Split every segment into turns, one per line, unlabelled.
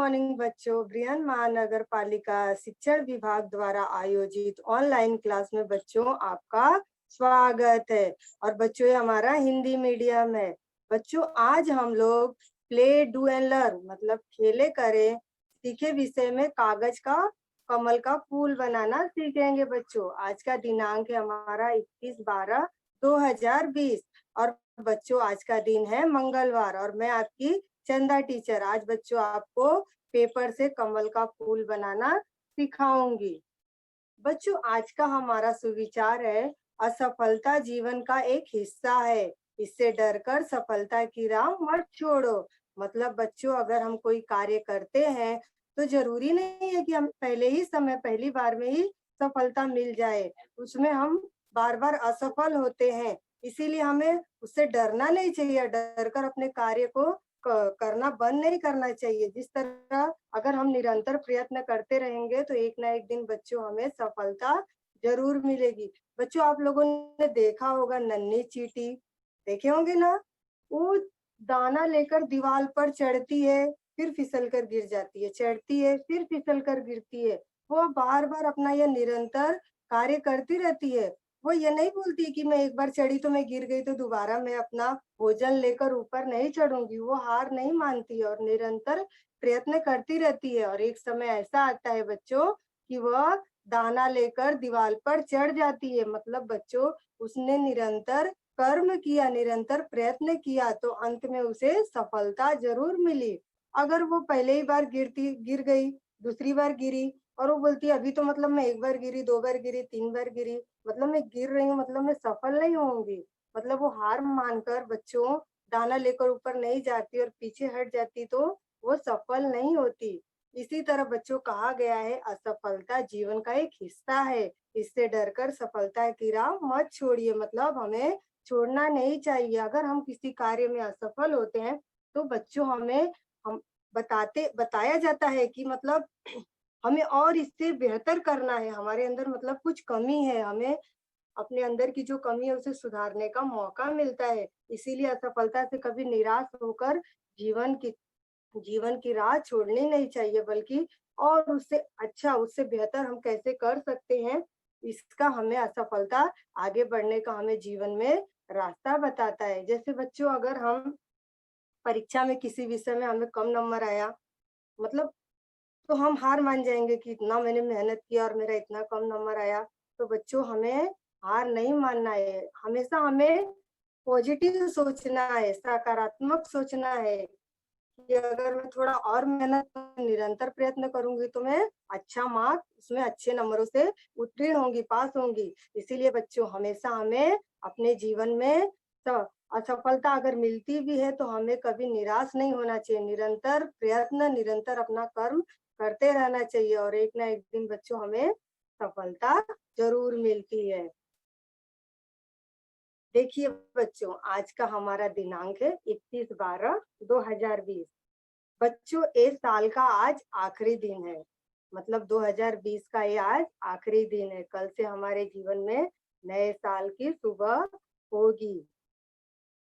Morning बच्चों। बृहन महानगर पालिका शिक्षण विभाग द्वारा आयोजित ऑनलाइन क्लास में बच्चों आपका स्वागत है। और बच्चों ये हमारा हिंदी मीडियम है। बच्चों आज हम लोग प्ले डू एंड लर्न मतलब खेले करें सीखे विषय में कागज का कमल का फूल बनाना सीखेंगे। बच्चों आज का दिनांक है हमारा 21/12/2020 और बच्चों आज का दिन है मंगलवार और मैं आपकी चंदा टीचर आज बच्चों आपको पेपर से कमल का फूल बनाना सिखाऊंगी। बच्चों आज का हमारा सुविचार है असफलता जीवन का एक हिस्सा है, इससे डरकर सफलता की राह मत छोड़ो। मतलब बच्चों अगर हम कोई कार्य करते हैं तो जरूरी नहीं है कि हम पहली बार में ही सफलता मिल जाए, उसमें हम बार बार असफल होते हैं। इसीलिए हमें उससे डरना नहीं चाहिए, डरकर अपने कार्य को करना बंद नहीं करना चाहिए। जिस तरह अगर हम निरंतर प्रयत्न करते रहेंगे तो एक ना एक दिन बच्चों हमें सफलता जरूर मिलेगी। बच्चों आप लोगों ने देखा होगा नन्ही चींटी, देखे होंगे ना, वो दाना लेकर दीवार पर चढ़ती है फिर फिसल कर गिर जाती है, चढ़ती है फिर फिसल कर गिरती है। वो बार बार अपना यह निरंतर कार्य करती रहती है। वो ये नहीं बोलती कि मैं एक बार चढ़ी तो मैं गिर गई तो दोबारा मैं अपना भोजन लेकर ऊपर नहीं चढ़ूंगी। वो हार नहीं मानती और निरंतर प्रयत्न करती रहती है। और एक समय ऐसा आता है बच्चों कि वह दाना लेकर दीवार पर चढ़ जाती है। मतलब बच्चों उसने निरंतर कर्म किया, निरंतर प्रयत्न किया तो अंत में उसे सफलता जरूर मिली। अगर वो पहले ही बार गिर गई, दूसरी बार गिरी और वो बोलती अभी तो मतलब मैं एक बार गिरी, दो बार गिरी, तीन बार गिरी, मतलब मैं गिर रही हूँ, मतलब मैं सफल नहीं होंगी, मतलब वो हार मानकर बच्चों दाना लेकर ऊपर नहीं जाती और पीछे हट जाती तो वो सफल नहीं होती। इसी तरह बच्चों कहा गया है असफलता जीवन का एक हिस्सा है, इससे डरकर सफलता की राह मत छोड़िए। मतलब हमें छोड़ना नहीं चाहिए। अगर हम किसी कार्य में असफल होते हैं तो बच्चों हम बताया जाता है कि मतलब हमें और इससे बेहतर करना है, हमारे अंदर मतलब कुछ कमी है, हमें अपने अंदर की जो कमी है उसे सुधारने का मौका मिलता है। इसीलिए असफलता से कभी निराश होकर जीवन की जीवन की राह छोड़नी नहीं चाहिए, बल्कि और उससे अच्छा उससे बेहतर हम कैसे कर सकते हैं इसका हमें असफलता आगे बढ़ने का हमें जीवन में रास्ता बताता है। जैसे बच्चों अगर हम परीक्षा में किसी विषय में हमें कम नंबर आया, मतलब तो हम हार मान जाएंगे कि इतना मैंने मेहनत किया और मेरा इतना कम नंबर आया। तो बच्चों हमें हार नहीं मानना है, हमेशा हमें पॉजिटिव सोचना है, सकारात्मक सोचना है कि अगर मैं थोड़ा और मेहनत निरंतर प्रयत्न करूंगी तो मैं अच्छा मार्क उसमें अच्छे नंबरों से उत्तीर्ण होंगी, पास होंगी। इसीलिए बच्चों हमेशा हमें अपने जीवन में असफलता अगर मिलती भी है तो हमें कभी निराश नहीं होना चाहिए, निरंतर प्रयत्न निरंतर अपना कर्म करते रहना चाहिए और एक ना एक दिन बच्चों हमें सफलता जरूर मिलती है। देखिए बच्चों आज का हमारा दिनांक है 21/12/2020। बच्चों इस साल का आज आखिरी दिन है, मतलब 2020 का ये आज आखिरी दिन है। कल से हमारे जीवन में नए साल की सुबह होगी।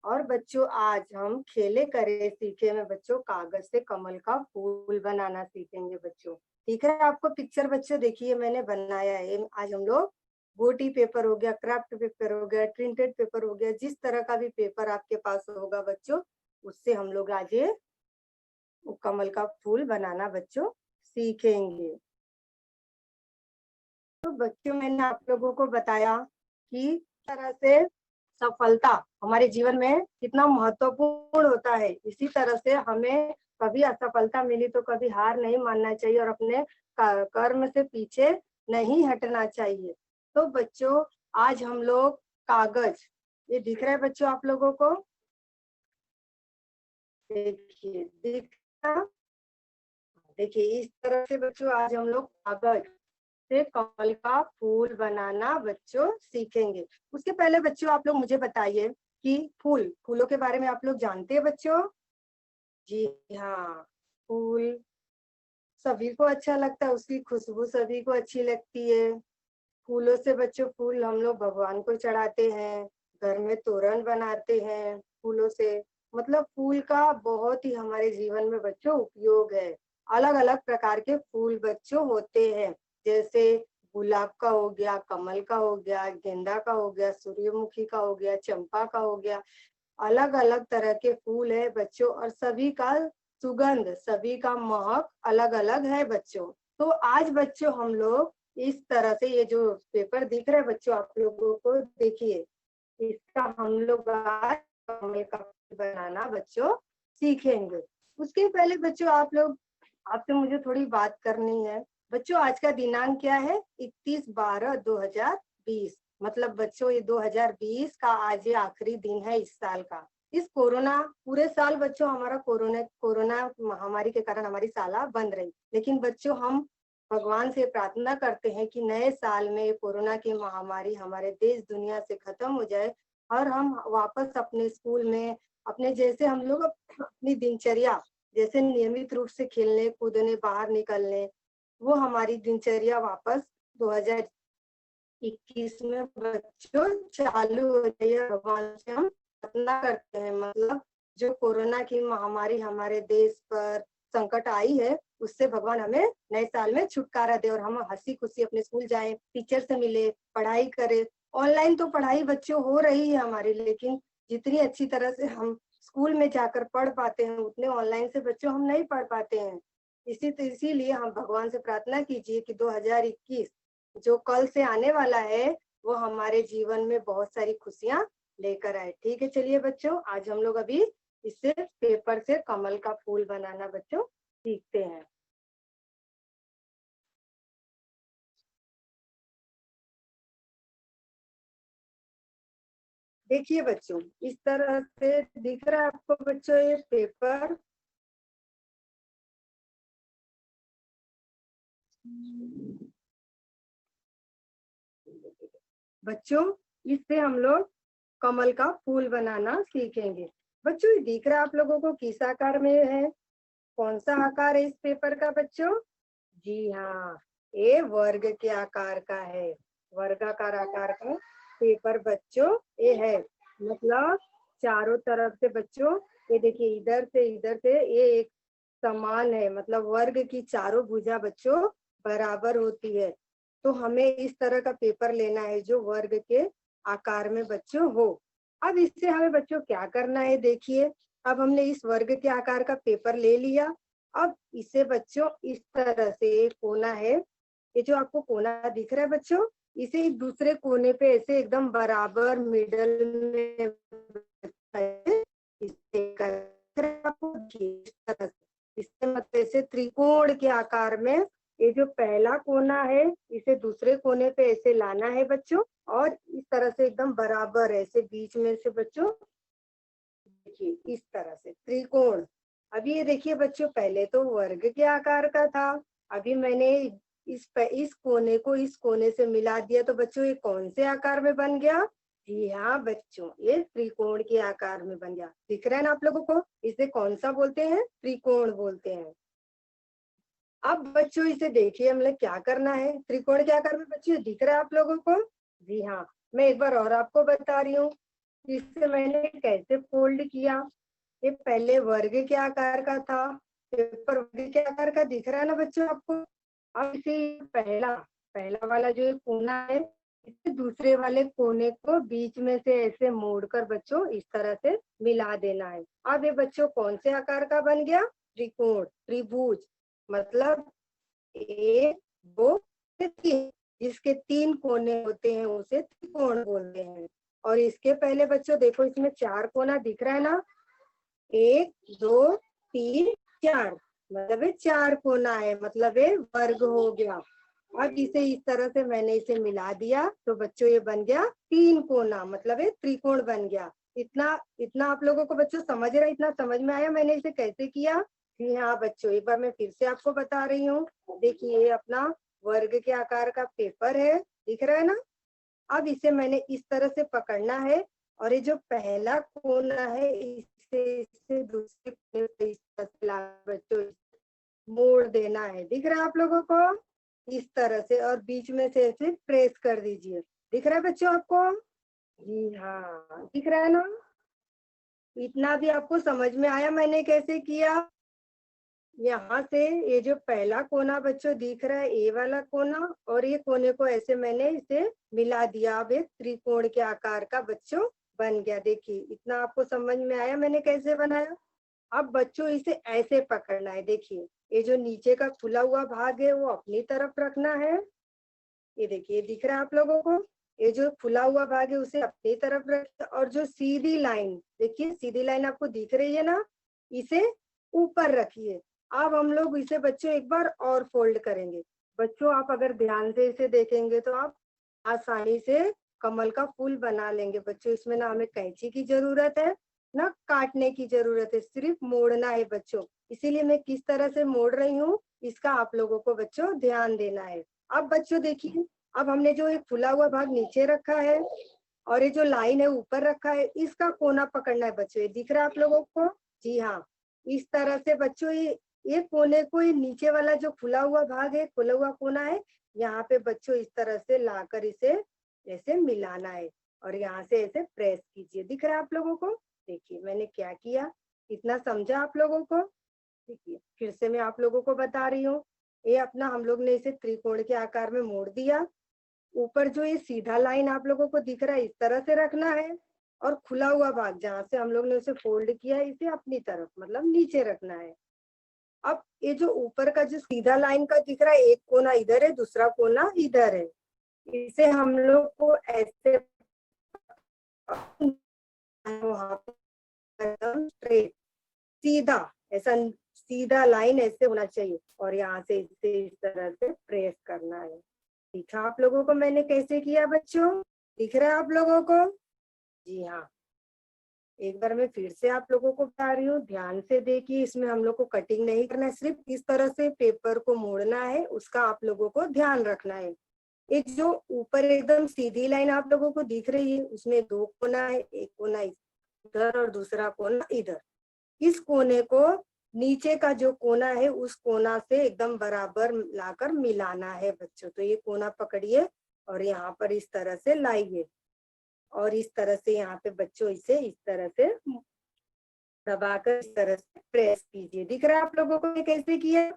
और बच्चों आज हम खेले करे सीखे में बच्चों कागज से कमल का फूल बनाना सीखेंगे। बच्चों ठीक है, आपको पिक्चर बच्चों देखिए मैंने बनाया है। आज हम लोग गोटी पेपर हो गया, क्राफ्ट पेपर हो गया, प्रिंटेड पेपर हो गया, जिस तरह का भी पेपर आपके पास होगा बच्चों उससे हम लोग आज ये कमल का फूल बनाना बच्चों सीखेंगे। तो बच्चों मैंने आप लोगों को बताया कि तरह से सफलता हमारे जीवन में कितना महत्वपूर्ण होता है। इसी तरह से हमें कभी असफलता मिली तो कभी हार नहीं मानना चाहिए और अपने कर्म से पीछे नहीं हटना चाहिए। तो बच्चों आज हम लोग कागज, ये दिख रहा है बच्चों आप लोगों को, देखिए दिख रहा, देखिए इस तरह से बच्चों आज हम लोग कागज से कमल का फूल बनाना बच्चों सीखेंगे। उसके पहले बच्चों आप लोग मुझे बताइए कि फूलों के बारे में आप लोग जानते हैं बच्चों? जी हाँ, फूल सभी को अच्छा लगता है, उसकी खुशबू सभी को अच्छी लगती है। फूलों से बच्चों फूल हम लोग भगवान को चढ़ाते हैं, घर में तोरण बनाते हैं फूलों से। मतलब फूल का बहुत ही हमारे जीवन में बच्चों उपयोग है। अलग अलग प्रकार के फूल बच्चों होते हैं, जैसे गुलाब का हो गया, कमल का हो गया, गेंदा का हो गया, सूर्यमुखी का हो गया, चंपा का हो गया। अलग अलग तरह के फूल है बच्चों, और सभी का सुगंध, सभी का महक अलग अलग है बच्चों। तो आज बच्चों हम लोग इस तरह से, ये जो पेपर दिख रहा है बच्चों आप लोगों को, देखिए इसका हम लोग आज कमल का फूल बनाना बच्चों सीखेंगे। उसके पहले बच्चों आप लोग, आपसे मुझे थोड़ी बात करनी है। बच्चों आज का दिनांक क्या है? 31/12/2020। मतलब बच्चों ये 2020 का आज ये आखिरी दिन है इस साल का। इस कोरोना, पूरे साल बच्चों हमारा कोरोना महामारी के कारण हमारी शाला बंद रही, लेकिन बच्चों हम भगवान से प्रार्थना करते हैं कि नए साल में कोरोना की महामारी हमारे देश दुनिया से खत्म हो जाए और हम वापस अपने स्कूल में, अपने जैसे हम लोग अपनी दिनचर्या, जैसे नियमित रूप से खेलने कूदने बाहर निकलने, वो हमारी दिनचर्या वापस 2021 में बच्चों चालू हो रही है। भगवान से हम प्रार्थना करते हैं, मतलब जो कोरोना की महामारी हमारे देश पर संकट आई है, उससे भगवान हमें नए साल में छुटकारा दे और हम हंसी खुशी अपने स्कूल जाए, टीचर से मिले, पढ़ाई करें। ऑनलाइन तो पढ़ाई बच्चों हो रही है हमारी, लेकिन जितनी अच्छी तरह से हम स्कूल में जाकर पढ़ पाते हैं उतने ऑनलाइन से बच्चों हम नहीं पढ़ पाते हैं। इसीलिए हम भगवान से प्रार्थना कीजिए कि 2021 जो कल से आने वाला है वो हमारे जीवन में बहुत सारी खुशियां लेकर आए। ठीक है, चलिए बच्चों आज हम लोग अभी इससे पेपर से कमल का फूल बनाना बच्चों सीखते हैं। देखिए बच्चों इस तरह से दिख रहा है आपको बच्चों ये पेपर। बच्चों इससे हम लोग कमल का फूल बनाना सीखेंगे। बच्चों ये दिख रहा है आप लोगों को किस आकार में है? कौन सा आकार है इस पेपर का बच्चों? जी हाँ, ये वर्ग के आकार का है। वर्गाकार आकार का पेपर बच्चों ये है। मतलब चारों तरफ से बच्चों, ये देखिए इधर से ये एक समान है, मतलब वर्ग की चारों भुजा बच्चों बराबर होती है। तो हमें इस तरह का पेपर लेना है जो वर्ग के आकार में बच्चों हो। अब इससे हमें बच्चों क्या करना है? देखिए अब हमने इस वर्ग के आकार का पेपर ले लिया। अब इसे बच्चों इस तरह से एक कोना है, ये जो आपको कोना दिख रहा है बच्चों, इसे एक दूसरे कोने पे ऐसे एकदम बराबर मिडल में इसे इस तरह से, इससे मतलब ऐसे त्रिकोण के आकार में ये जो पहला कोना है इसे दूसरे कोने पे ऐसे लाना है बच्चों, और इस तरह से एकदम बराबर ऐसे बीच में से बच्चों देखिए इस तरह से त्रिकोण। अभी ये देखिए बच्चों पहले तो वर्ग के आकार का था, अभी मैंने इस कोने को इस कोने से मिला दिया तो बच्चों ये कौन से आकार में बन गया? जी हाँ बच्चों ये त्रिकोण के आकार में बन गया। दिख रहा है ना आप लोगों को? इसे कौन सा बोलते हैं? त्रिकोण बोलते हैं। अब बच्चों इसे देखिए हम लोग क्या करना है। त्रिकोण के आकार में बच्चों दिख रहा है आप लोगों को? जी हाँ, मैं एक बार और आपको बता रही हूँ इसे मैंने कैसे फोल्ड किया। ये पहले वर्ग के आकार का था, पेपर वर्ग के आकार का दिख रहा है ना बच्चों आपको? अब इसे पहला पहला वाला जो कोना है इसे दूसरे वाले कोने को बीच में से ऐसे मोड़कर बच्चों इस तरह से मिला देना है। अब ये बच्चों कौन से आकार का बन गया? त्रिकोण, त्रिभुज। मतलब एक, दो, तीन, जिसके तीन कोने होते हैं उसे त्रिकोण बोलते हैं। और इसके पहले बच्चों देखो इसमें चार कोना दिख रहा है ना? एक, दो, तीन, चार, मतलब ये चार कोना है, मतलब ये वर्ग हो गया। अब इसे इस तरह से मैंने इसे मिला दिया तो बच्चों ये बन गया तीन कोना, मतलब ये त्रिकोण बन गया। इतना इतना आप लोगों को बच्चों समझ रहा है? इतना समझ में आया मैंने इसे कैसे किया? जी हाँ बच्चों, एक बार मैं फिर से आपको बता रही हूँ। देखिए ये अपना वर्ग के आकार का पेपर है, दिख रहा है ना? अब इसे मैंने इस तरह से पकड़ना है और ये जो पहला कोना है इसे इसे दूसरे कोने पे इस तरह से बच्चों मोड़ देना है। दिख रहा है आप लोगों को? इस तरह से, और बीच में से ऐसे प्रेस कर दीजिए। दिख रहा है बच्चों आपको? जी हाँ, दिख रहा है ना? इतना भी आपको समझ में आया मैंने कैसे किया? यहाँ से ये जो पहला कोना बच्चों दिख रहा है, ये वाला कोना, और ये कोने को ऐसे मैंने इसे मिला दिया। अब एक त्रिकोण के आकार का बच्चों बन गया। देखिए इतना आपको समझ में आया मैंने कैसे बनाया। अब बच्चों इसे ऐसे पकड़ना है। देखिए ये जो नीचे का खुला हुआ भाग है वो अपनी तरफ रखना है। ये देखिए दिख रहा है आप लोगों को, ये जो खुला हुआ भाग है उसे अपनी तरफ रखिए, और जो सीधी लाइन, देखिए सीधी लाइन आपको दिख रही है ना, इसे ऊपर रखिए। अब हम लोग इसे बच्चों एक बार और फोल्ड करेंगे। बच्चों आप अगर ध्यान से इसे देखेंगे तो आप आसानी से कमल का फूल बना लेंगे। बच्चों इसमें ना हमें कैंची की जरूरत है ना काटने की जरूरत है, सिर्फ मोड़ना है बच्चों। इसीलिए मैं किस तरह से मोड़ रही हूँ इसका आप लोगों को बच्चों ध्यान देना है। अब बच्चों देखिए, अब हमने जो एक खुला हुआ भाग नीचे रखा है और ये जो लाइन है ऊपर रखा है, इसका कोना पकड़ना है बच्चों। ये दिख रहा है आप लोगों को? जी हाँ, इस तरह से बच्चों ये कोने को, ये नीचे वाला जो खुला हुआ भाग है, खुला हुआ कोना है, यहाँ पे बच्चों इस तरह से लाकर इसे ऐसे मिलाना है और यहाँ से ऐसे प्रेस कीजिए। दिख रहा है आप लोगों को? देखिए मैंने क्या किया, इतना समझा आप लोगों को? देखिए फिर से मैं आप लोगों को बता रही हूँ। ये अपना हम लोग ने इसे त्रिकोण के आकार में मोड़ दिया। ऊपर जो ये सीधा लाइन आप लोगों को दिख रहा है इस तरह से रखना है, और खुला हुआ भाग जहां से हम लोग ने उसे फोल्ड किया है इसे अपनी तरफ मतलब नीचे रखना है। अब ये जो ऊपर का जो सीधा लाइन का दिख रहा है, एक कोना इधर है दूसरा कोना इधर है, इसे हम लोग को ऐसे एकदम स्ट्रेट सीधा, ऐसा सीधा लाइन ऐसे होना चाहिए, और यहाँ से इसे इस तरह से प्रेस करना है। दिखा आप लोगों को मैंने कैसे किया बच्चों? दिख रहा है आप लोगों को? जी हाँ, एक बार मैं फिर से आप लोगों को बता रही हूँ, ध्यान से देखिए। इसमें हम लोग को कटिंग नहीं करना है, सिर्फ इस तरह से पेपर को मोड़ना है, उसका आप लोगों को ध्यान रखना है। एक जो ऊपर एकदम सीधी लाइन आप लोगों को दिख रही है उसमें दो कोना है, एक कोना इधर और दूसरा कोना इधर। इस कोने को नीचे का जो कोना है उस कोना से एकदम बराबर लाकर मिलाना है बच्चों। तो ये कोना पकड़िए और यहाँ पर इस तरह से लाइए, और इस तरह से यहाँ पे बच्चों इसे इस तरह से दबाकर इस तरह से प्रेस कीजिए। दिख रहा है आप लोगों को ये कैसे किया?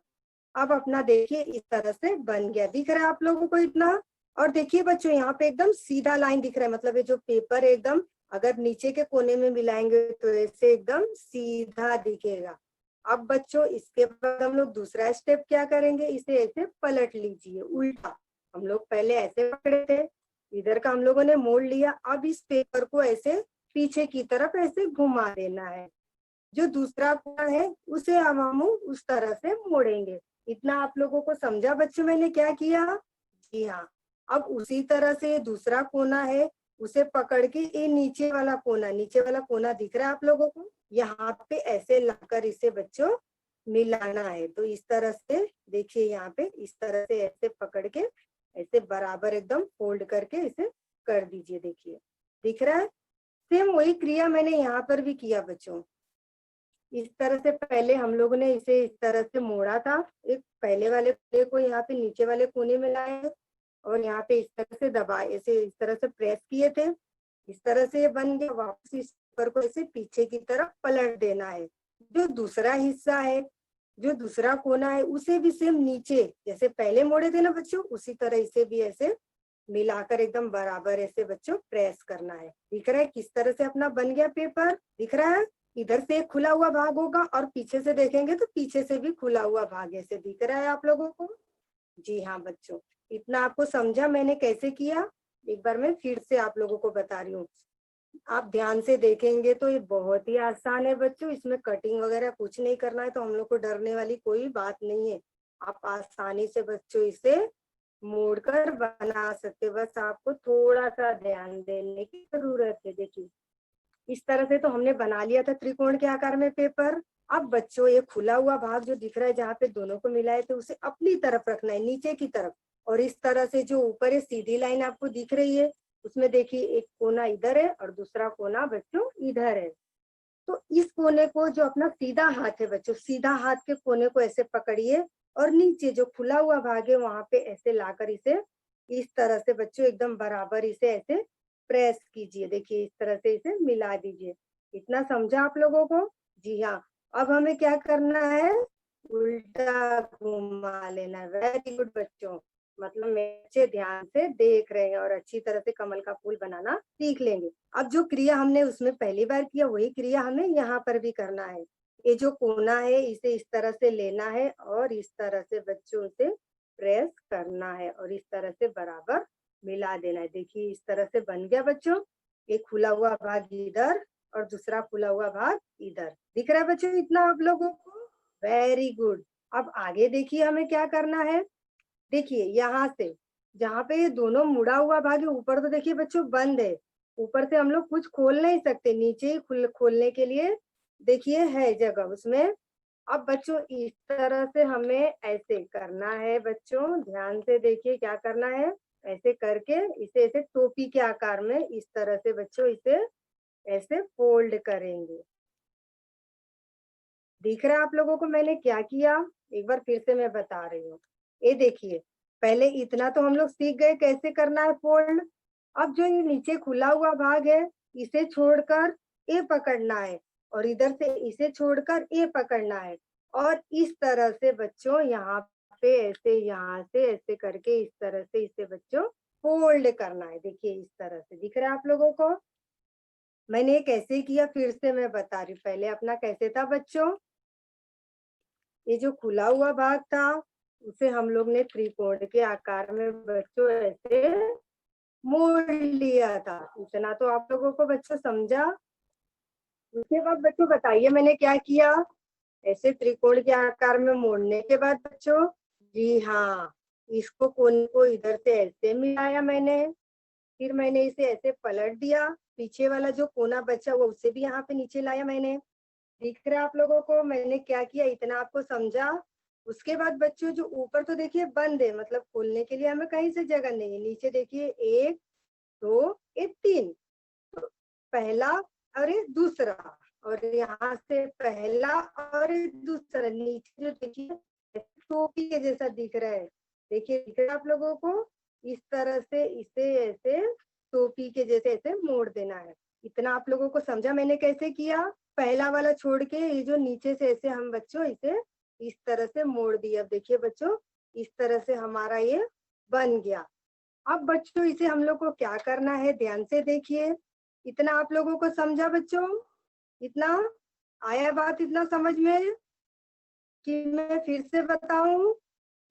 अब अपना देखिए इस तरह से बन गया। दिख रहा है आप लोगों को इतना? और देखिए बच्चों यहाँ पे एकदम सीधा लाइन दिख रहा है, मतलब ये जो पेपर है एकदम अगर नीचे के कोने में मिलाएंगे तो ऐसे एकदम सीधा दिखेगा। अब बच्चों इसके बाद हम लोग दूसरा स्टेप क्या करेंगे, इसे ऐसे पलट लीजिए उल्टा। हम लोग पहले ऐसे पकड़े थे, इधर का हम लोगों ने मोड़ लिया। अब इस पेपर को ऐसे पीछे की तरफ ऐसे घुमा देना है। जो दूसरा कोना है उसे हम उस तरह से मोड़ेंगे। इतना आप लोगों को समझा बच्चों मैंने क्या किया? जी हाँ, अब उसी तरह से दूसरा कोना है उसे पकड़ के ये नीचे वाला कोना, नीचे वाला कोना दिख रहा है आप लोगों को? यहाँ पे ऐसे लाकर इसे बच्चों मिलाना है। तो इस तरह से देखिए यहाँ पे इस तरह से ऐसे पकड़ के ऐसे बराबर एकदम फोल्ड करके इसे कर दीजिए। देखिए दिख रहा है? सेम वही क्रिया मैंने यहाँ पर भी किया बच्चों। इस तरह से पहले हम लोगों ने इसे इस तरह से मोड़ा था, एक पहले वाले कोने को यहाँ पे नीचे वाले कोने में लाए और यहाँ पे इस तरह से दबाए, ऐसे इस तरह से प्रेस किए थे। इस तरह से ये बन गया। वापस इस पेपर को ऐसे पीछे की तरफ पलट देना है। जो दूसरा हिस्सा है, जो दूसरा कोना है उसे भी सेम नीचे जैसे पहले मोड़े थे ना बच्चों, उसी तरह इसे भी ऐसे मिलाकर एकदम बराबर ऐसे बच्चों प्रेस करना है। दिख रहा है किस तरह से अपना बन गया पेपर? दिख रहा है? इधर से एक खुला हुआ भाग होगा और पीछे से देखेंगे तो पीछे से भी खुला हुआ भाग ऐसे दिख रहा है आप लोगों को? जी हाँ बच्चों, इतना आपको समझा मैंने कैसे किया? एक बार मैं फिर से आप लोगों को बता रही हूँ। आप ध्यान से देखेंगे तो ये बहुत ही आसान है बच्चों, इसमें कटिंग वगैरह कुछ नहीं करना है, तो हम लोग को डरने वाली कोई बात नहीं है। आप आसानी से बच्चों इसे मोड़कर बना सकते, बस आपको थोड़ा सा ध्यान देने की जरूरत है। देखिए इस तरह से तो हमने बना लिया था त्रिकोण के आकार में पेपर। अब बच्चों ये खुला हुआ भाग जो दिख रहा है जहाँ पे दोनों को मिलाए थे उसे अपनी तरफ रखना है, नीचे की तरफ। और इस तरह से जो ऊपर है सीधी लाइन आपको दिख रही है उसमें देखिए एक कोना इधर है और दूसरा कोना बच्चों इधर है। तो इस कोने को जो अपना सीधा हाथ है बच्चों, सीधा हाथ के कोने को ऐसे पकड़िए और नीचे जो खुला हुआ भाग है वहां पे ऐसे लाकर इसे इस तरह से बच्चों एकदम बराबर इसे ऐसे प्रेस कीजिए। देखिए इस तरह से इसे मिला दीजिए। इतना समझा आप लोगों को? जी हाँ। अब हमें क्या करना है, उल्टा घुमा लेना। वेरी गुड बच्चों, मतलब मेरे बच्चे ध्यान से देख रहे हैं और अच्छी तरह से कमल का फूल बनाना सीख लेंगे। अब जो क्रिया हमने उसमें पहली बार किया वही क्रिया हमें यहाँ पर भी करना है। ये जो कोना है इसे इस तरह से लेना है और इस तरह से बच्चों से प्रेस करना है और इस तरह से बराबर मिला देना है। देखिए इस तरह से बन गया बच्चों। एक खुला हुआ भाग इधर और दूसरा खुला हुआ भाग इधर। दिख रहा है बच्चों इतना आप लोगों को? Very good. अब आगे देखिए हमें क्या करना है। देखिए यहाँ से जहाँ पे ये दोनों मुड़ा हुआ भाग है ऊपर तो देखिए बच्चों बंद है। ऊपर से हम लोग कुछ खोल नहीं सकते, नीचे ही खोलने के लिए देखिए है जगह उसमें। अब बच्चों इस तरह से हमें ऐसे करना है बच्चों, ध्यान से देखिए क्या करना है। ऐसे करके इसे ऐसे टोपी के आकार में इस तरह से बच्चों इसे ऐसे फोल्ड करेंगे। दिख रहा है आप लोगों को मैंने क्या किया? एक बार फिर से मैं बता रही हूँ। ये देखिए पहले इतना तो हम लोग सीख गए कैसे करना है फोल्ड। अब जो ये नीचे खुला हुआ भाग है इसे छोड़कर ये पकड़ना है और इधर से इसे छोड़कर ये पकड़ना है और इस तरह से बच्चों यहाँ पे ऐसे यहाँ से ऐसे करके इस तरह से इसे बच्चों फोल्ड करना है। देखिए इस तरह से दिख रहा है आप लोगों को? मैंने ये कैसे किया फिर से मैं बता रही हूँ। पहले अपना कैसे था बच्चों? ये जो खुला हुआ भाग था उसे हम लोग ने त्रिकोण के आकार में बच्चों ऐसे मोड़ लिया था। इतना तो आप लोगों को बच्चों समझा? उसके बाद बच्चों बताइए मैंने क्या किया। ऐसे त्रिकोण के आकार में मोड़ने के बाद बच्चों, जी हाँ, इसको कोने को इधर से ऐसे मिलाया मैंने। फिर मैंने इसे ऐसे पलट दिया, पीछे वाला जो कोना बचा हुआ उसे भी यहाँ पे नीचे लाया मैंने। दिख रहा है आप लोगों को मैंने क्या किया? इतना आपको समझा? उसके बाद बच्चों जो ऊपर तो देखिए बंद है, मतलब खोलने के लिए हमें कहीं से जगह नहीं है। नीचे देखिए 1 2 ये 3, तो पहला और ये दूसरा और यहाँ से पहला और ये दूसरा। नीचे जो देखिए टोपी के जैसा दिख रहा है। देखिए दिख रहा है आप लोगों को? इस तरह से इसे ऐसे टोपी के जैसे ऐसे मोड़ देना है। इतना आप लोगों को समझा मैंने कैसे किया? पहला वाला छोड़ के ये जो नीचे से ऐसे हम बच्चों इसे इस तरह से मोड़ दिया। अब देखिए बच्चों इस तरह से हमारा ये बन गया। अब बच्चों इसे हम लोग को क्या करना है ध्यान से देखिए। इतना आप लोगों को समझा बच्चों? इतना आया बात इतना समझ में कि मैं फिर से बताऊं?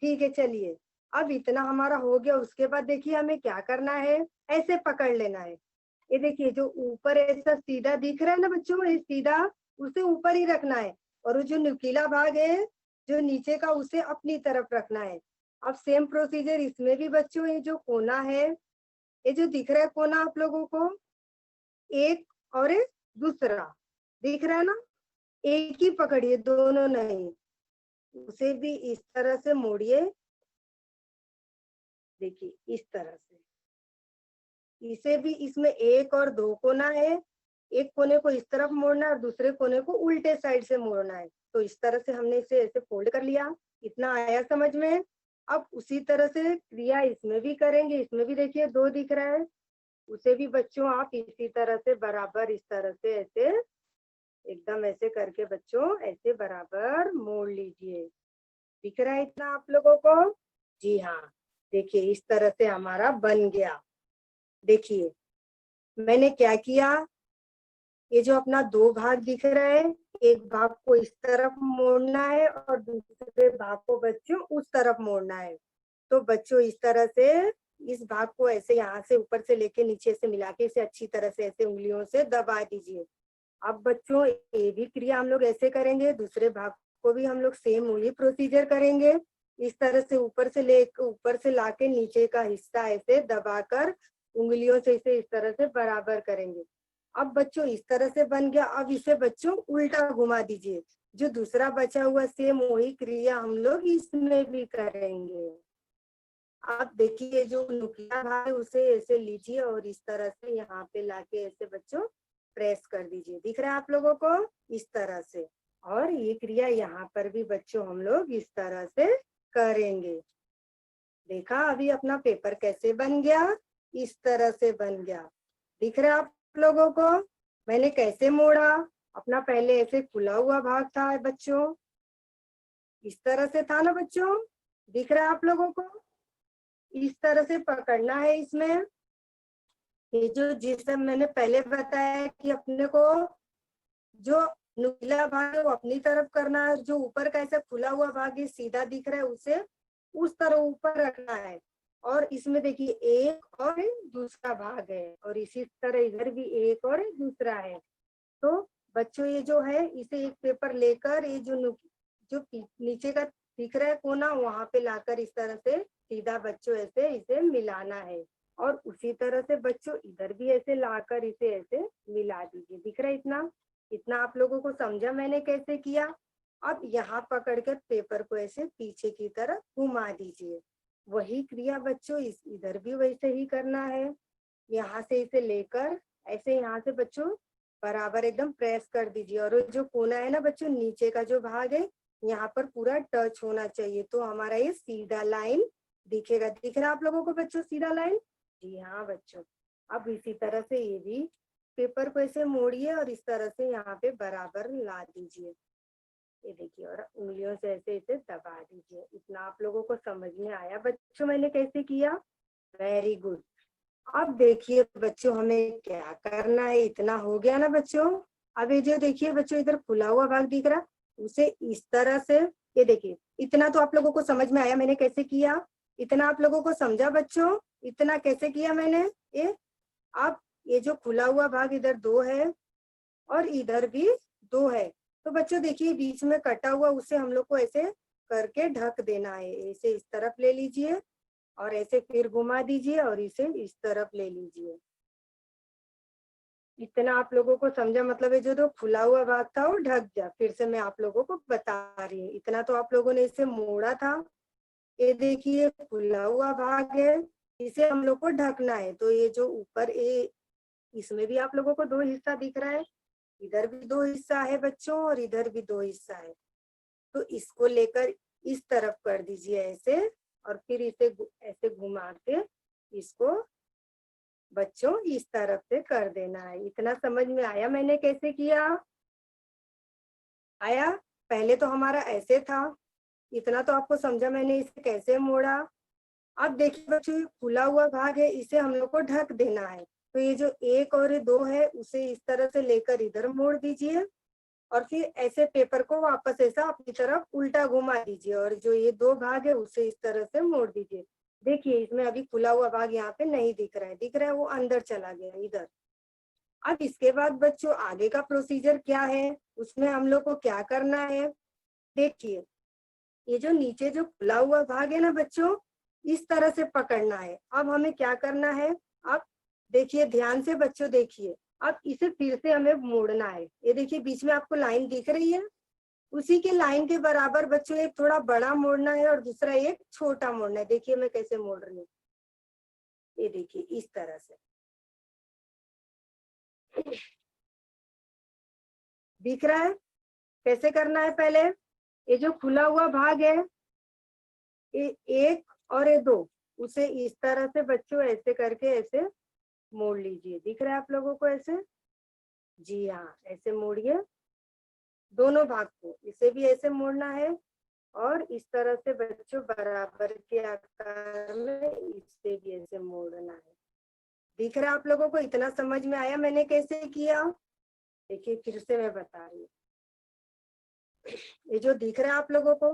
ठीक है चलिए। अब इतना हमारा हो गया। उसके बाद देखिए हमें क्या करना है, ऐसे पकड़ लेना है। ये देखिए जो ऊपर ऐसा सीधा दिख रहा है ना बच्चों, ये सीधा उसे ऊपर ही रखना है और वो जो नुकीला भाग है जो नीचे का उसे अपनी तरफ रखना है। अब सेम प्रोसीजर इसमें भी बच्चों, ये जो कोना है ये जो दिख रहा है कोना आप लोगों को, एक और एक दूसरा दिख रहा है ना, एक ही पकड़िए दोनों नहीं। उसे भी इस तरह से मोड़िए। देखिए इस तरह से इसे भी, इसमें एक और दो कोना है। एक कोने को इस तरफ मोड़ना है और दूसरे कोने को उल्टे साइड से मोड़ना है। तो इस तरह से हमने इसे ऐसे फोल्ड कर लिया। इतना आया समझ में? अब उसी तरह से क्रिया इसमें भी करेंगे। इसमें भी देखिए दो दिख रहा है, उसे भी बच्चों आप इसी तरह से बराबर इस तरह से ऐसे एकदम ऐसे करके बच्चों ऐसे बराबर मोड़ लीजिए। दिख रहा है इतना आप लोगों को? जी हाँ, देखिए इस तरह से हमारा बन गया। देखिए मैंने क्या किया, ये जो अपना दो भाग दिख रहा है, एक भाग को इस तरफ मोड़ना है और दूसरे भाग को बच्चों उस तरफ मोड़ना है। तो बच्चों इस तरह से इस भाग को ऐसे यहाँ से ऊपर से लेके नीचे से मिला के इसे अच्छी तरह से ऐसे उंगलियों से दबा दीजिए। अब बच्चों ये भी क्रिया हम लोग ऐसे करेंगे, दूसरे भाग को भी हम लोग सेम वही प्रोसीजर करेंगे। इस तरह से ऊपर से लाके नीचे का हिस्सा ऐसे दबाकर उंगलियों से इसे इस तरह से बराबर करेंगे। अब बच्चों इस तरह से बन गया। अब इसे बच्चों उल्टा घुमा दीजिए। जो दूसरा बचा हुआ सेम वही क्रिया हम लोग इसमें भी करेंगे। आप देखिए जो नुकीला भाग है उसे ऐसे लीजिए और इस तरह से यहाँ पे लाके ऐसे बच्चों प्रेस कर दीजिए। दिख रहा है आप लोगों को? इस तरह से। और ये क्रिया यहाँ पर भी बच्चों हम लोग इस तरह से करेंगे। देखा अभी अपना पेपर कैसे बन गया? इस तरह से बन गया। दिख रहा है आप लोगों को मैंने कैसे मोड़ा? अपना पहले ऐसे खुला हुआ भाग था बच्चों, इस तरह से था ना बच्चों, दिख रहा है आप लोगों को? इस तरह से पकड़ना है इसमें। ये जो जिसम मैंने पहले बताया कि अपने को जो नुकीला भाग है वो अपनी तरफ करना है, जो ऊपर का ऐसा खुला हुआ भाग है सीधा दिख रहा है उसे उस तरह ऊपर रखना है। और इसमें देखिए एक और दूसरा भाग है, और इसी तरह इधर भी एक और दूसरा है। तो बच्चों ये जो है इसे एक पेपर लेकर ये जो नीचे का दिख रहा है कोना वहां पे लाकर इस तरह से सीधा बच्चों ऐसे इसे मिलाना है। और उसी तरह से बच्चों इधर भी ऐसे लाकर इसे ऐसे मिला दीजिए। दिख रहा है इतना? इतना आप लोगों को समझा मैंने कैसे किया? अब यहाँ पकड़कर पेपर को ऐसे पीछे की तरफ घुमा दीजिए। वही क्रिया बच्चों इधर भी वैसे ही करना है। यहाँ से इसे लेकर ऐसे यहाँ से बच्चों बराबर एकदम प्रेस कर दीजिए, और जो कोना है ना बच्चों नीचे का जो भाग है यहाँ पर पूरा टच होना चाहिए, तो हमारा ये सीधा लाइन दिखेगा। दिख रहा है आप लोगों को बच्चों सीधा लाइन? जी हाँ बच्चों। अब इसी तरह से ये भी पेपर को ऐसे मोड़िए और इस तरह से यहाँ पे बराबर ला दीजिए। ये देखिए, और उंगलियों से ऐसे इसे दबा दीजिए। इतना आप लोगों को समझ में आया बच्चों मैंने कैसे किया? Very good. अब देखिए बच्चों हमें क्या करना है, इतना हो गया ना बच्चों। अब ये जो देखिए बच्चों इधर खुला हुआ भाग दिख रहा, उसे इस तरह से, ये देखिए इतना तो आप लोगों को समझ में आया मैंने कैसे किया? इतना आप लोगों को समझा बच्चों? इतना कैसे किया मैंने ये? अब ये जो खुला हुआ भाग इधर दो है और इधर भी दो है, तो बच्चों देखिए बीच में कटा हुआ उसे हम लोग को ऐसे करके ढक देना है। इसे इस तरफ ले लीजिए और ऐसे फिर घुमा दीजिए और इसे इस तरफ ले लीजिए। इतना आप लोगों को समझा? मतलब ये जो खुला हुआ भाग था वो ढक गया। फिर से मैं आप लोगों को बता रही हूँ, इतना तो आप लोगों ने इसे मोड़ा था। ये देखिए खुला हुआ भाग है, इसे हम लोग को ढकना है। तो ये जो ऊपर ये इसमें भी आप लोगों को दो हिस्सा दिख रहा है, इधर भी दो हिस्सा है बच्चों और इधर भी दो हिस्सा है। तो इसको लेकर इस तरफ कर दीजिए ऐसे, और फिर इसे ऐसे घुमा के इसको बच्चों इस तरफ से कर देना है। इतना समझ में आया मैंने कैसे किया? आया? पहले तो हमारा ऐसे था, इतना तो आपको समझा मैंने इसे कैसे मोड़ा। अब देखिए बच्चों खुला हुआ भाग है, इसे हम लोग को ढक देना है। तो ये जो एक और ये दो है उसे इस तरह से लेकर इधर मोड़ दीजिए, और फिर ऐसे पेपर को वापस ऐसा अपनी तरफ उल्टा घुमा दीजिए, और जो ये दो भाग है उसे इस तरह से मोड़ दीजिए। देखिए इसमें अभी खुला हुआ भाग यहाँ पे नहीं दिख रहा है, दिख रहा है वो अंदर चला गया इधर। अब इसके बाद बच्चों आगे का प्रोसीजर क्या है, उसमें हम लोग को क्या करना है? देखिए ये जो नीचे जो खुला हुआ भाग है ना बच्चों, इस तरह से पकड़ना है। अब हमें क्या करना है? अब देखिए ध्यान से बच्चों देखिए, अब इसे फिर से हमें मोड़ना है। ये देखिए बीच में आपको लाइन दिख रही है, उसी के लाइन के बराबर बच्चों एक थोड़ा बड़ा मोड़ना है और दूसरा एक छोटा मोड़ना है। देखिए मैं कैसे मोड़ रही हूँ, ये देखिए इस तरह से दिख रहा है। कैसे करना है? पहले ये जो खुला हुआ भाग है ये एक और ये दो, उसे इस तरह से बच्चों ऐसे करके ऐसे मोड़ लीजिए। दिख रहा है आप लोगों को ऐसे? जी हाँ, ऐसे मोड़िए दोनों भाग को। इसे भी ऐसे मोड़ना है और इस तरह से बच्चों बराबर के आकार में इसे भी ऐसे मोड़ना है। दिख रहा है आप लोगों को? इतना समझ में आया मैंने कैसे किया? देखिए फिर से मैं बता रही हूँ, ये जो दिख रहा है आप लोगों को,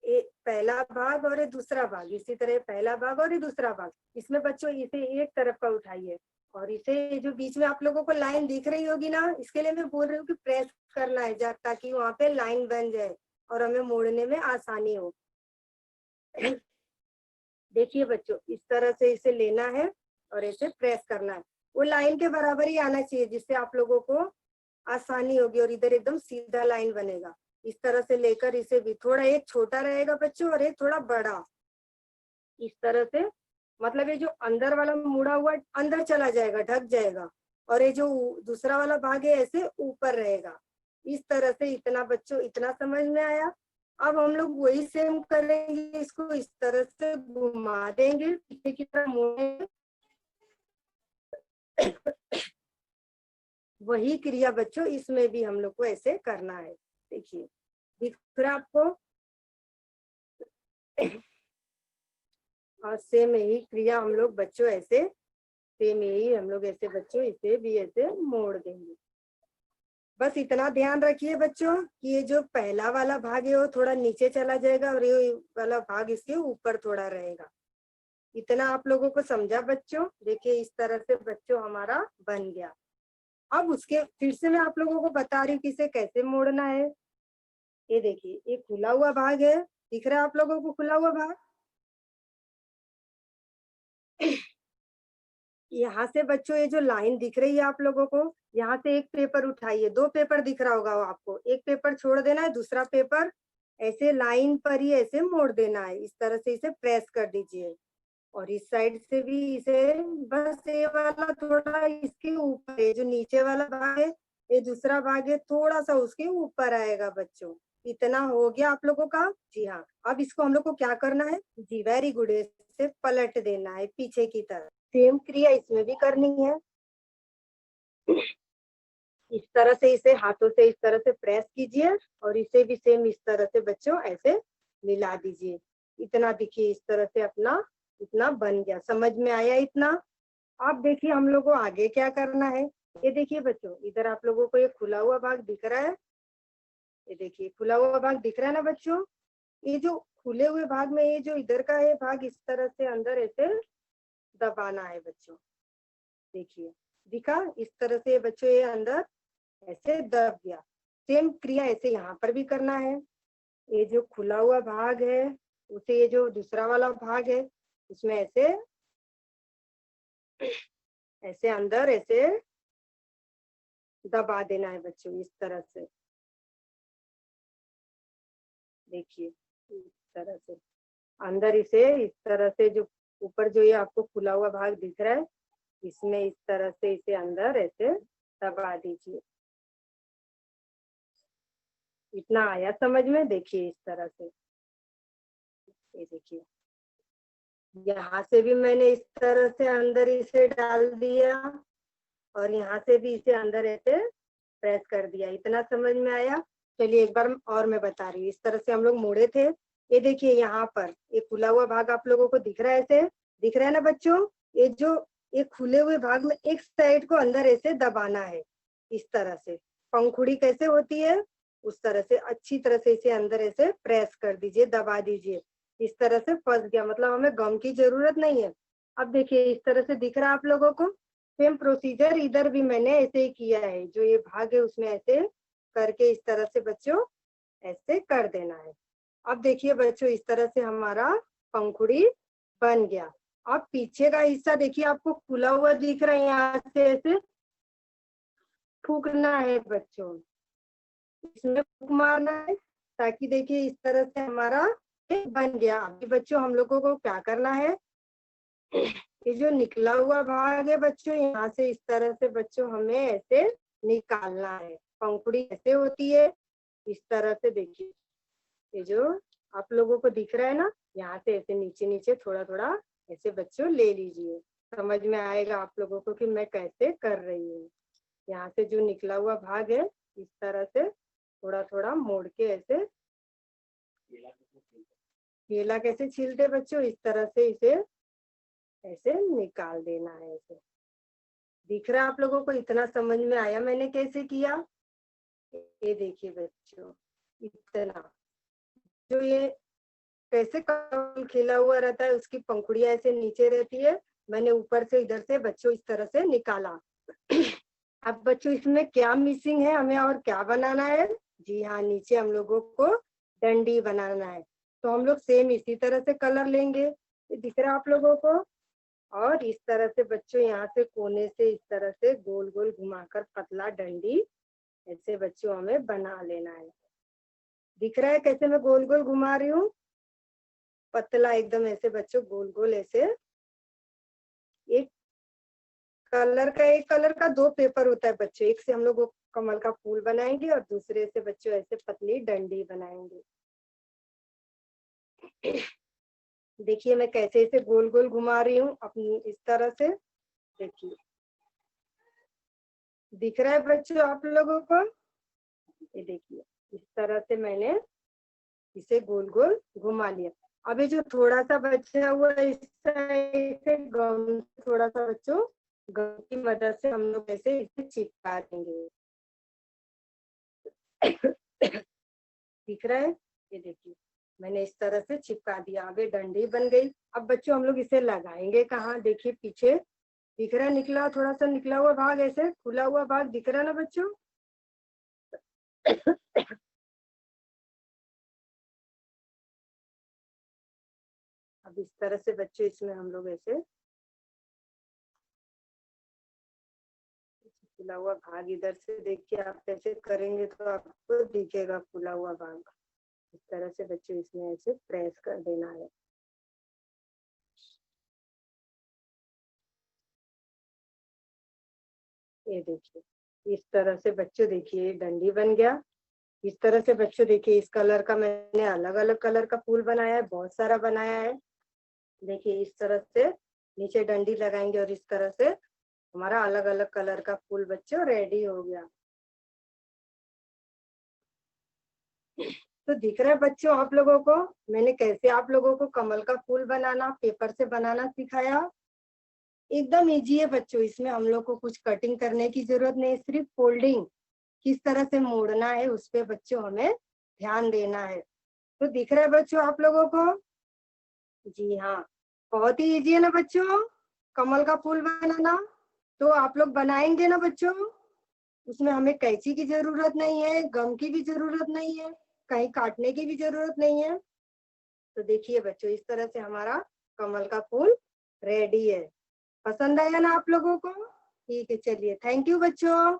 ये पहला भाग और ये दूसरा भाग, इसी तरह पहला भाग और ये दूसरा भाग, इसमें बच्चों इसे एक तरफ का उठाइए, और इसे जो बीच में आप लोगों को लाइन दिख रही होगी ना, इसके लिए मैं बोल रही हूँ कि प्रेस करना है ताकि वहां पे लाइन बन जाए और हमें मोड़ने में आसानी हो। देखिए बच्चों इस तरह से इसे लेना है और इसे प्रेस करना है। वो लाइन के बराबर ही आना चाहिए जिससे आप लोगों को आसानी होगी, और इधर एकदम सीधा लाइन बनेगा। इस तरह से लेकर इसे भी थोड़ा एक छोटा रहेगा बच्चों और एक थोड़ा बड़ा, इस तरह से। मतलब ये जो अंदर वाला मुड़ा हुआ अंदर चला जाएगा, ढक जाएगा, और ये जो दूसरा वाला भाग है ऐसे ऊपर रहेगा। इस तरह से। इतना बच्चों इतना समझ में आया? अब हम लोग वही सेम करेंगे, इसको इस तरह से घुमा देंगे पीछे की तरफ मोड़ेंगे। वही क्रिया बच्चों इसमें भी हम लोग को ऐसे करना है। देखिए दिख रहा आपको? और सेम यही क्रिया हम लोग बच्चों ऐसे, सेम यही हम लोग ऐसे बच्चों इसे भी ऐसे मोड़ देंगे। बस इतना ध्यान रखिए बच्चों कि ये जो पहला वाला भाग है वो थोड़ा नीचे चला जाएगा और ये वाला भाग इसके ऊपर थोड़ा रहेगा। इतना आप लोगों को समझा बच्चों? देखिए इस तरह से बच्चों हमारा बन गया। अब उसके फिर से मैं आप लोगों को बता रही हूँ कि इसे कैसे मोड़ना है। ये देखिए ये खुला हुआ भाग है, दिख रहा है आप लोगों को खुला हुआ भाग? यहाँ से बच्चों ये जो लाइन दिख रही है आप लोगों को, यहाँ से एक पेपर उठाइए, 2 पेपर दिख रहा होगा आपको, एक पेपर छोड़ देना है, दूसरा पेपर ऐसे लाइन पर ही ऐसे मोड़ देना है। इस तरह से इसे प्रेस कर दीजिए और इस साइड से भी इसे बस ये वाला थोड़ा इसके ऊपर है, जो नीचे वाला भाग है ये दूसरा भाग है, थोड़ा सा उसके ऊपर आएगा बच्चों। इतना हो गया आप लोगों का? जी हाँ। अब इसको हम लोग को क्या करना है? जी वेरी गुड, इसे पलट देना है पीछे की तरफ। सेम क्रिया इसमें भी करनी है। इस तरह से इसे हाथों से इस तरह से प्रेस कीजिए और इसे भी सेम इस तरह से बच्चों ऐसे मिला दीजिए। इतना देखिए इस तरह से अपना इतना बन गया। समझ में आया इतना? अब देखिए हम लोग को आगे क्या करना है। ये देखिए बच्चों, इधर आप लोगों को ये खुला हुआ भाग दिख रहा है। ये देखिए खुला हुआ भाग दिख रहा है ना बच्चों? ये जो खुले हुए भाग में ये जो इधर का है भाग इस तरह से अंदर ऐसे दबाना है बच्चों। देखिए दिखा? इस तरह से बच्चों ये अंदर ऐसे दब गया। सेम क्रिया ऐसे यहाँ पर भी करना है। ये जो खुला हुआ भाग है उसे ये जो दूसरा वाला भाग है उसमें ऐसे ऐसे अंदर ऐसे दबा देना है बच्चों इस तरह से। देखिए इस तरह से अंदर इसे इस तरह से जो ऊपर जो ये आपको खुला हुआ भाग दिख रहा है इसमें इस तरह से इसे अंदर ऐसे दबा दीजिए। इतना आया समझ में? देखिए इस तरह से, ये देखिए यहाँ से भी मैंने इस तरह से अंदर इसे डाल दिया और यहाँ से भी इसे अंदर ऐसे प्रेस कर दिया। इतना समझ में आया? चलिए एक बार और मैं बता रही हूँ। इस तरह से हम लोग मोड़े थे। ये देखिए यहाँ पर एक खुला हुआ भाग आप लोगों को दिख रहा है, ऐसे दिख रहा है ना बच्चों? ये जो ये खुले हुए भाग में एक साइड को अंदर ऐसे दबाना है इस तरह से। पंखुड़ी कैसे होती है उस तरह से अच्छी तरह से इसे अंदर ऐसे प्रेस कर दीजिए, दबा दीजिए। इस तरह से फंस गया, मतलब हमें गम की जरूरत नहीं है। अब देखिए इस तरह से दिख रहा है आप लोगों को? सेम प्रोसीजर इधर भी मैंने ऐसे ही किया है। जो ये भाग है उसमें ऐसे करके इस तरह से बच्चों ऐसे कर देना है। अब देखिए बच्चों इस तरह से हमारा पंखुड़ी बन गया। अब पीछे का हिस्सा देखिए आपको खुला हुआ दिख रहा है, यहाँ से ऐसे फूकना है बच्चों, इसमें फूक मारना है ताकि देखिए इस तरह से हमारा ये बन गया। अभी बच्चों हम लोगों को क्या करना है, ये जो निकला हुआ भाग है बच्चों यहाँ से इस तरह से बच्चों हमें ऐसे निकालना है। पंखुड़ी ऐसे होती है इस तरह से। देखिए ये जो आप लोगों को दिख रहा है ना, यहाँ से ऐसे नीचे नीचे थोड़ा थोड़ा ऐसे बच्चों ले लीजिए। समझ में आएगा आप लोगों को कि मैं कैसे कर रही हूँ। यहाँ से जो निकला हुआ भाग है इस तरह से थोड़ा थोड़ा मोड़ के ऐसे, केला कैसे छीलते बच्चों, इस तरह से इसे ऐसे निकाल देना है। ऐसे दिख रहा है आप लोगों को? इतना समझ में आया मैंने कैसे किया? ये देखिए बच्चों इतना, जो ये कैसे कमल खिला हुआ रहता है उसकी पंखुड़ियां ऐसे नीचे रहती है, मैंने ऊपर से इधर से बच्चों इस तरह से निकाला। अब बच्चों इसमें क्या मिसिंग है, हमें और क्या बनाना है? जी हाँ, नीचे हम लोगों को डंडी बनाना है। तो हम लोग सेम इसी तरह से कलर लेंगे, ये दिख रहा है आप लोगों को? और इस तरह से बच्चों यहाँ से कोने से इस तरह से गोल गोल घुमाकर पतला डंडी ऐसे बच्चों हमें बना लेना है। दिख रहा है कैसे मैं गोल गोल घुमा रही हूँ? पतला एकदम ऐसे बच्चों गोल गोल ऐसे। एक कलर का 2 पेपर होता है बच्चों, एक से हम लोग कमल का फूल बनाएंगे और दूसरे से बच्चों ऐसे पतली डंडी बनाएंगे। देखिए मैं कैसे इसे गोल गोल घुमा रही हूँ अपनी इस तरह से। देखिए दिख रहा है बच्चों आप लोगों को? ये देखिए इस तरह से मैंने इसे गोल गोल घुमा लिया। अभी जो थोड़ा सा बचा हुआ है इस साइड से गम, थोड़ा सा बच्चों गम की मदद से हम लोग ऐसे इसे चिपका देंगे। दिख रहा है? ये देखिए मैंने इस तरह से चिपका दिया, आगे डंडी बन गई। अब बच्चों हम लोग इसे लगाएंगे कहाँ? देखिए पीछे दिख रहा है, निकला थोड़ा सा निकला हुआ भाग, ऐसे खुला हुआ भाग दिख रहा है ना बच्चों? अब इस तरह से बच्चों इसमें हम लोग ऐसे खुला हुआ भाग, इधर से देखिए आप ऐसे करेंगे तो आपको दिखेगा खुला हुआ भाग। इस तरह से बच्चों इसमें ऐसे प्रेस कर देना है। ये देखिए इस तरह से बच्चों देखिए डंडी बन गया। इस तरह से बच्चों देखिए इस कलर का मैंने अलग अलग कलर का फूल बनाया है, बहुत सारा बनाया है। देखिए इस तरह से नीचे डंडी लगाएंगे और इस तरह से हमारा अलग अलग कलर का फूल बच्चों रेडी हो गया। तो दिख रहा है बच्चों आप लोगों को मैंने कैसे आप लोगों को कमल का फूल बनाना, पेपर से बनाना सिखाया। एकदम इजी है बच्चों, इसमें हम लोग को कुछ कटिंग करने की जरूरत नहीं, सिर्फ फोल्डिंग किस तरह से मोड़ना है उस पे बच्चों हमें ध्यान देना है। तो दिख रहा है बच्चों आप लोगों को? जी हाँ, बहुत ही इजी है ना बच्चों कमल का फूल बनाना। तो आप लोग बनाएंगे ना बच्चों? उसमें हमें कैंची की जरूरत नहीं है, गम की भी जरूरत नहीं है, कहीं काटने की भी जरूरत नहीं है। तो देखिए बच्चों इस तरह से हमारा कमल का फूल रेडी है। पसंद आया ना आप लोगों को? ठीक है, चलिए थैंक यू बच्चों।